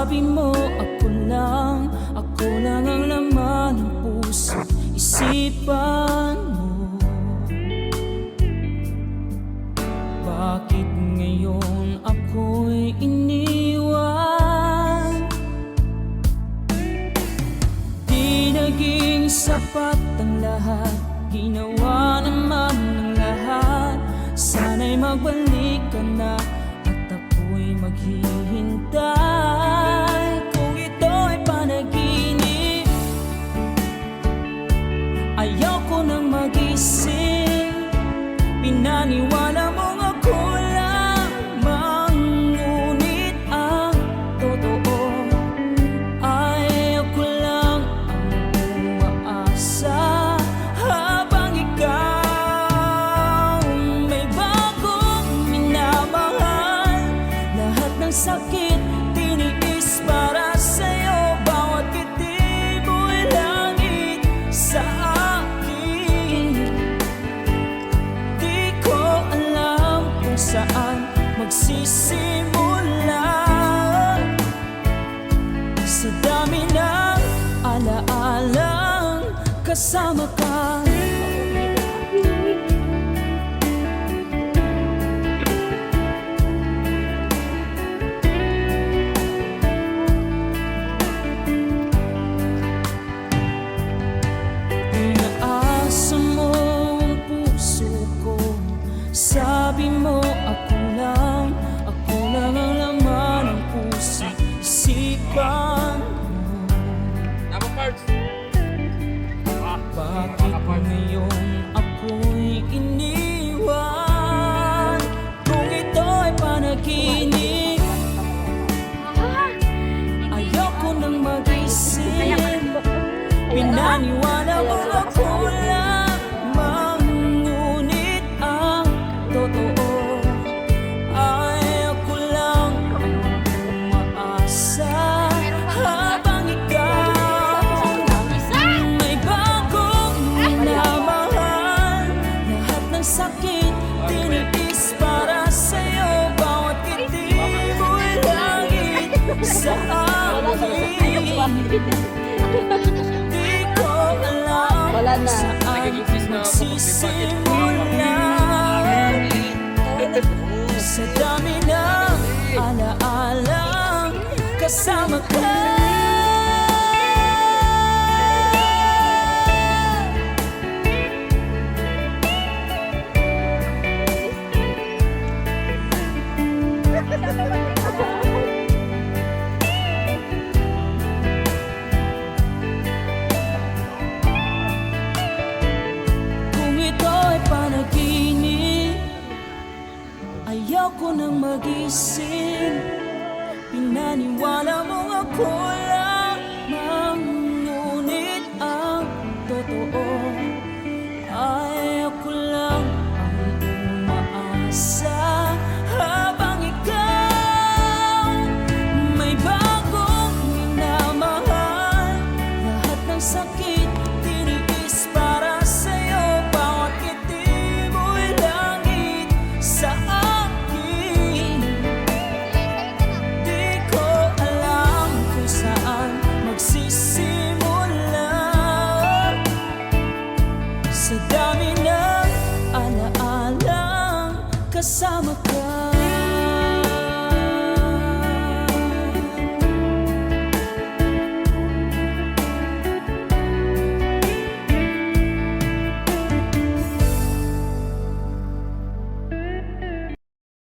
Sabi mo ako lang ang laman ng puso, isipan mo. Bakit ngayon ako'y iniwan? Di naging sapat ang lahat, ginawa naman ng lahat. Sana'y magbalik ka na at ako'y maghihintay. Kung ito'y panaginip, ayoko nang magising. Pinaniwala mong ako lamang, ngunit ang totoo ay ako lang ang umaasa. Habang ikaw may bagong minamahal, lahat ng sakit tiniis para sa'yo. Bawat ngiti mo'y langit sa akin. Di ko alam kung saan magsisimula, sa dami ng alaalang kasama ka. Inaasa mo ang puso ko, sabi mo ako lang ang laman ng puso, isipan mo. Bakit ngayon ako'y iniwan? Kung ito'y panaginip, ayoko nang magising. Pinaniwala mo ako lamang, ngunit ang totoo ay ako lang ang umaasa. Habang ikaw may bagong minamahal, lahat ng sakit tiniis para sa'yo. Bawat ngiti mo'y langit sa akin. Di ko alam saan magsisimula, sa dami ng alaalang kasama ka. Kung ito'y panaginip, ayoko nang magising. Pinaniwala mo ako lamang, ngunit ang totoo ay ako lang ang umaasa. Habang ikaw may bagong minamahal, lahat ng sakit tiniis para sa'yo. Bawat ngiti mo'y langit sa akin. Di ko alam kung saan magsisimula, sa dami ng alaalang kasama ka.